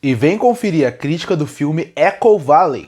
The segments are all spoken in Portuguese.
E vem conferir a crítica do filme Echo Valley.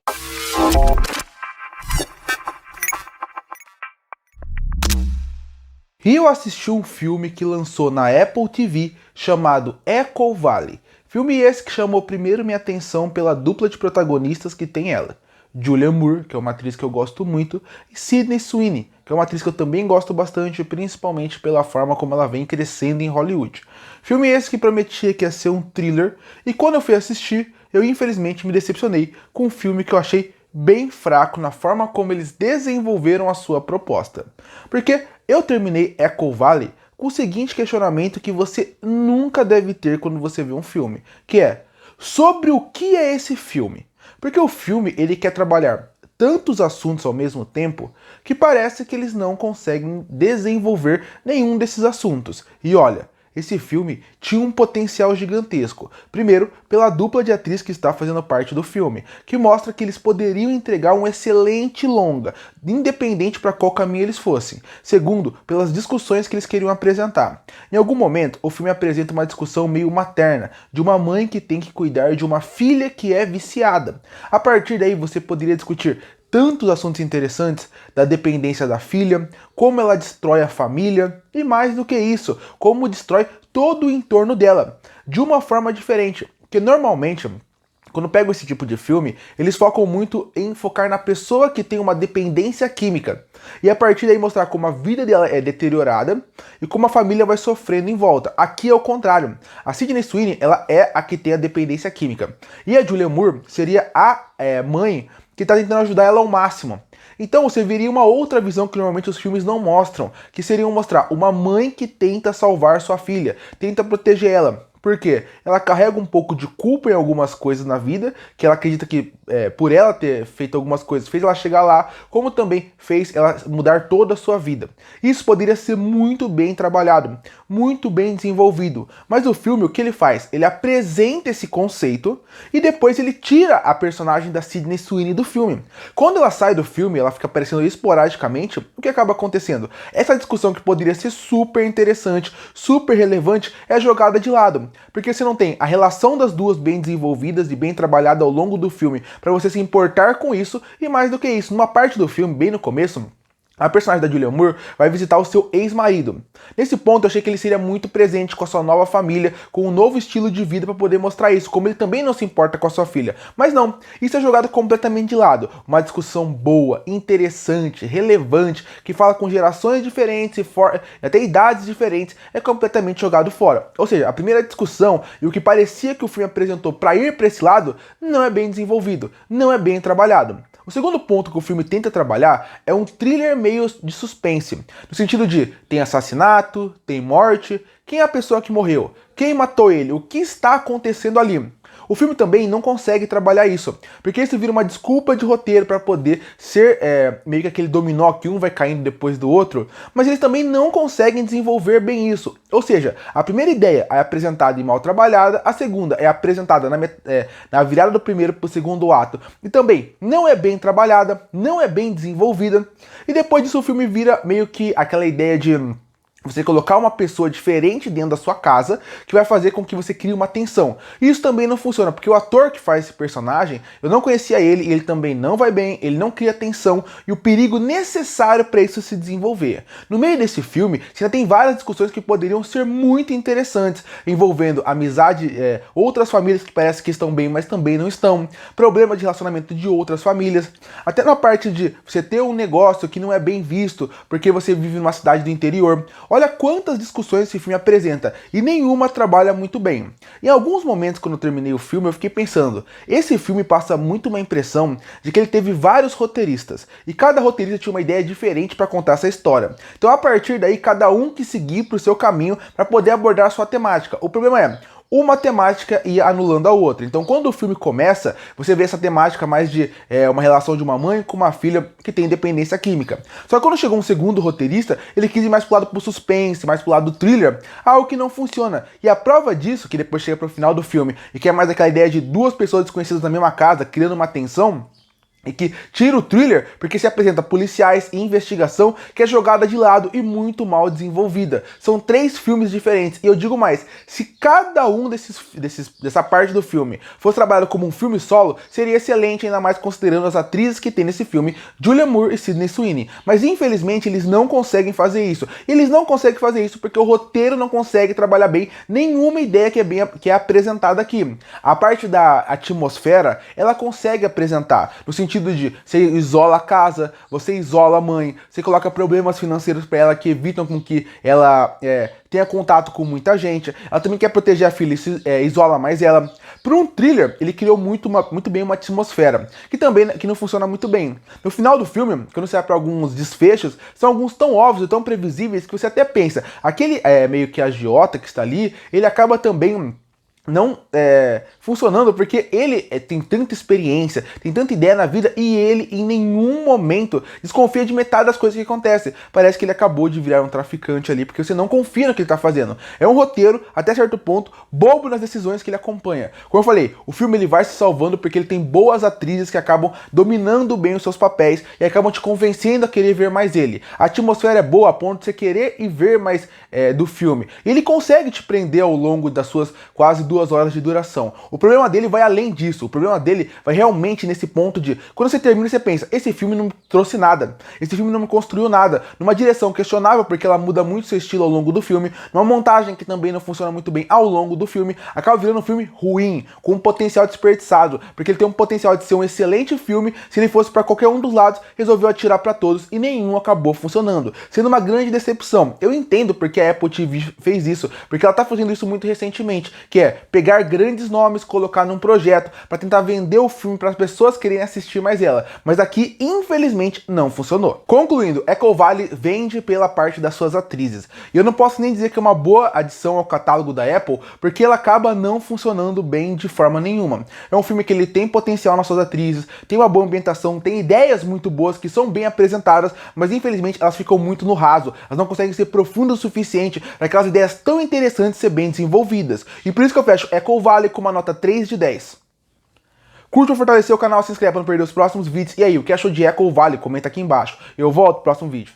E eu assisti um filme que lançou na Apple TV chamado Echo Valley. Filme esse que chamou primeiro minha atenção pela dupla de protagonistas que tem ela. Julianne Moore, que é uma atriz que eu gosto muito, e Sydney Sweeney, que é uma atriz que eu também gosto bastante, principalmente pela forma como ela vem crescendo em Hollywood. Filme esse que prometia que ia ser um thriller, e quando eu fui assistir, eu infelizmente me decepcionei com um filme que eu achei bem fraco na forma como eles desenvolveram a sua proposta. Porque eu terminei Echo Valley com o seguinte questionamento que você nunca deve ter quando você vê um filme, que é: sobre o que é esse filme? Porque o filme ele quer trabalhar tantos assuntos ao mesmo tempo que parece que eles não conseguem desenvolver nenhum desses assuntos. E olha, esse filme tinha um potencial gigantesco. Primeiro, pela dupla de atriz que está fazendo parte do filme, que mostra que eles poderiam entregar um excelente longa, independente para qual caminho eles fossem. Segundo, pelas discussões que eles queriam apresentar. Em algum momento, o filme apresenta uma discussão meio materna, de uma mãe que tem que cuidar de uma filha que é viciada. A partir daí, você poderia discutir tantos assuntos interessantes, da dependência da filha, como ela destrói a família, e mais do que isso, como destrói todo o entorno dela, de uma forma diferente. Porque normalmente, quando pego esse tipo de filme, eles focam muito em focar na pessoa que tem uma dependência química. E a partir daí mostrar como a vida dela é deteriorada e como a família vai sofrendo em volta. Aqui é o contrário. A Sydney Sweeney, ela é a que tem a dependência química. E a Julianne Moore seria a mãe que está tentando ajudar ela ao máximo. Então você veria uma outra visão que normalmente os filmes não mostram, que seriam mostrar uma mãe que tenta salvar sua filha, tenta proteger ela. Por quê? Ela carrega um pouco de culpa em algumas coisas na vida, que ela acredita que por ela ter feito algumas coisas, fez ela chegar lá, como também fez ela mudar toda a sua vida. Isso poderia ser muito bem trabalhado, muito bem desenvolvido. Mas o filme, o que ele faz? Ele apresenta esse conceito e depois ele tira a personagem da Sydney Sweeney do filme. Quando ela sai do filme, ela fica aparecendo esporadicamente, o que acaba acontecendo? Essa discussão que poderia ser super interessante, super relevante, é jogada de lado. Porque você não tem a relação das duas bem desenvolvidas e bem trabalhada ao longo do filme para você se importar com isso, e mais do que isso, numa parte do filme, bem no começo, a personagem da Julianne Moore vai visitar o seu ex-marido. Nesse ponto, eu achei que ele seria muito presente com a sua nova família, com um novo estilo de vida para poder mostrar isso, como ele também não se importa com a sua filha. Mas não, isso é jogado completamente de lado. Uma discussão boa, interessante, relevante, que fala com gerações diferentes e até idades diferentes, é completamente jogado fora. Ou seja, a primeira discussão e o que parecia que o filme apresentou para ir para esse lado não é bem desenvolvido, não é bem trabalhado. O segundo ponto que o filme tenta trabalhar é um thriller meio de suspense, no sentido de tem assassinato, tem morte, quem é a pessoa que morreu, quem matou ele, o que está acontecendo ali. O filme também não consegue trabalhar isso, porque isso vira uma desculpa de roteiro para poder ser meio que aquele dominó que um vai caindo depois do outro, mas eles também não conseguem desenvolver bem isso. Ou seja, a primeira ideia é apresentada e mal trabalhada, a segunda é apresentada na virada do primeiro para o segundo ato, e também não é bem trabalhada, não é bem desenvolvida, e depois disso o filme vira meio que aquela ideia de você colocar uma pessoa diferente dentro da sua casa, que vai fazer com que você crie uma tensão. Isso também não funciona, porque o ator que faz esse personagem, eu não conhecia ele, e ele também não vai bem, ele não cria tensão e o perigo necessário para isso se desenvolver. No meio desse filme, você ainda tem várias discussões que poderiam ser muito interessantes, envolvendo amizade, outras famílias que parece que estão bem, mas também não estão, problema de relacionamento de outras famílias, até na parte de você ter um negócio que não é bem visto, porque você vive numa cidade do interior. Olha quantas discussões esse filme apresenta, e nenhuma trabalha muito bem. Em alguns momentos, quando eu terminei o filme, eu fiquei pensando, esse filme passa muito uma impressão de que ele teve vários roteiristas, e cada roteirista tinha uma ideia diferente para contar essa história. Então, a partir daí, cada um que seguir para o seu caminho para poder abordar a sua temática. O problema é, uma temática ia anulando a outra. Então, quando o filme começa, você vê essa temática mais de uma relação de uma mãe com uma filha que tem dependência química. Só que quando chegou um segundo roteirista, ele quis ir mais pro lado pro suspense, mais pro lado do thriller, algo que não funciona. E a prova disso, que depois chega pro final do filme, e que é mais aquela ideia de duas pessoas desconhecidas na mesma casa, criando uma tensão, e que tira o thriller porque se apresenta policiais e investigação que é jogada de lado e muito mal desenvolvida. São 3 filmes diferentes, e eu digo mais, se cada um dessa parte do filme fosse trabalhado como um filme solo, seria excelente, ainda mais considerando as atrizes que tem nesse filme, Julianne Moore e Sydney Sweeney. Mas infelizmente eles não conseguem fazer isso. Eles não conseguem fazer isso porque o roteiro não consegue trabalhar bem nenhuma ideia que é apresentada aqui. A parte da atmosfera, ela consegue apresentar, no sentido de você isola a casa, você isola a mãe, você coloca problemas financeiros para ela que evitam com que ela tenha contato com muita gente. Ela também quer proteger a filha e isola mais ela. Para um thriller, ele criou muito bem uma atmosfera, que não funciona muito bem. No final do filme, quando você vai para alguns desfechos, são alguns tão óbvios e tão previsíveis que você até pensa, aquele meio que agiota que está ali, ele acaba também não funcionando porque ele tem tanta experiência, tem tanta ideia na vida, e ele em nenhum momento desconfia de metade das coisas que acontecem. Parece que ele acabou de virar um traficante ali, porque você não confia no que ele tá fazendo. É um roteiro, até certo ponto, bobo nas decisões que ele acompanha. Como eu falei, o filme ele vai se salvando porque ele tem boas atrizes que acabam dominando bem os seus papéis e acabam te convencendo a querer ver mais ele. A atmosfera é boa a ponto de você querer e ver mais do filme. E ele consegue te prender ao longo das suas quase 2 horas de duração. O problema dele vai além disso. O problema dele vai realmente nesse ponto de quando você termina, você pensa, esse filme não me trouxe nada. Esse filme não me construiu nada. Numa direção questionável, porque ela muda muito seu estilo ao longo do filme. Numa montagem que também não funciona muito bem ao longo do filme. Acaba virando um filme ruim, com um potencial desperdiçado. Porque ele tem um potencial de ser um excelente filme. Se ele fosse para qualquer um dos lados, resolveu atirar para todos e nenhum acabou funcionando. Sendo uma grande decepção. Eu entendo porque a Apple TV fez isso. Porque ela tá fazendo isso muito recentemente. Que é pegar grandes nomes, colocar num projeto para tentar vender o filme para as pessoas quererem assistir mais ela. Mas aqui, infelizmente, não funcionou. Concluindo, Echo Valley vende pela parte das suas atrizes. E eu não posso nem dizer que é uma boa adição ao catálogo da Apple, porque ela acaba não funcionando bem de forma nenhuma. É um filme que ele tem potencial nas suas atrizes, tem uma boa ambientação, tem ideias muito boas que são bem apresentadas, mas infelizmente elas ficam muito no raso. Elas não conseguem ser profundas o suficiente para aquelas ideias tão interessantes ser bem desenvolvidas. E por isso que eu fecho Echo Valley com uma nota 3 de 10. Curta ou fortalecer o canal, se inscreve para não perder os próximos vídeos. E aí, o que achou de Echo Valley? Comenta aqui embaixo. Eu volto no próximo vídeo.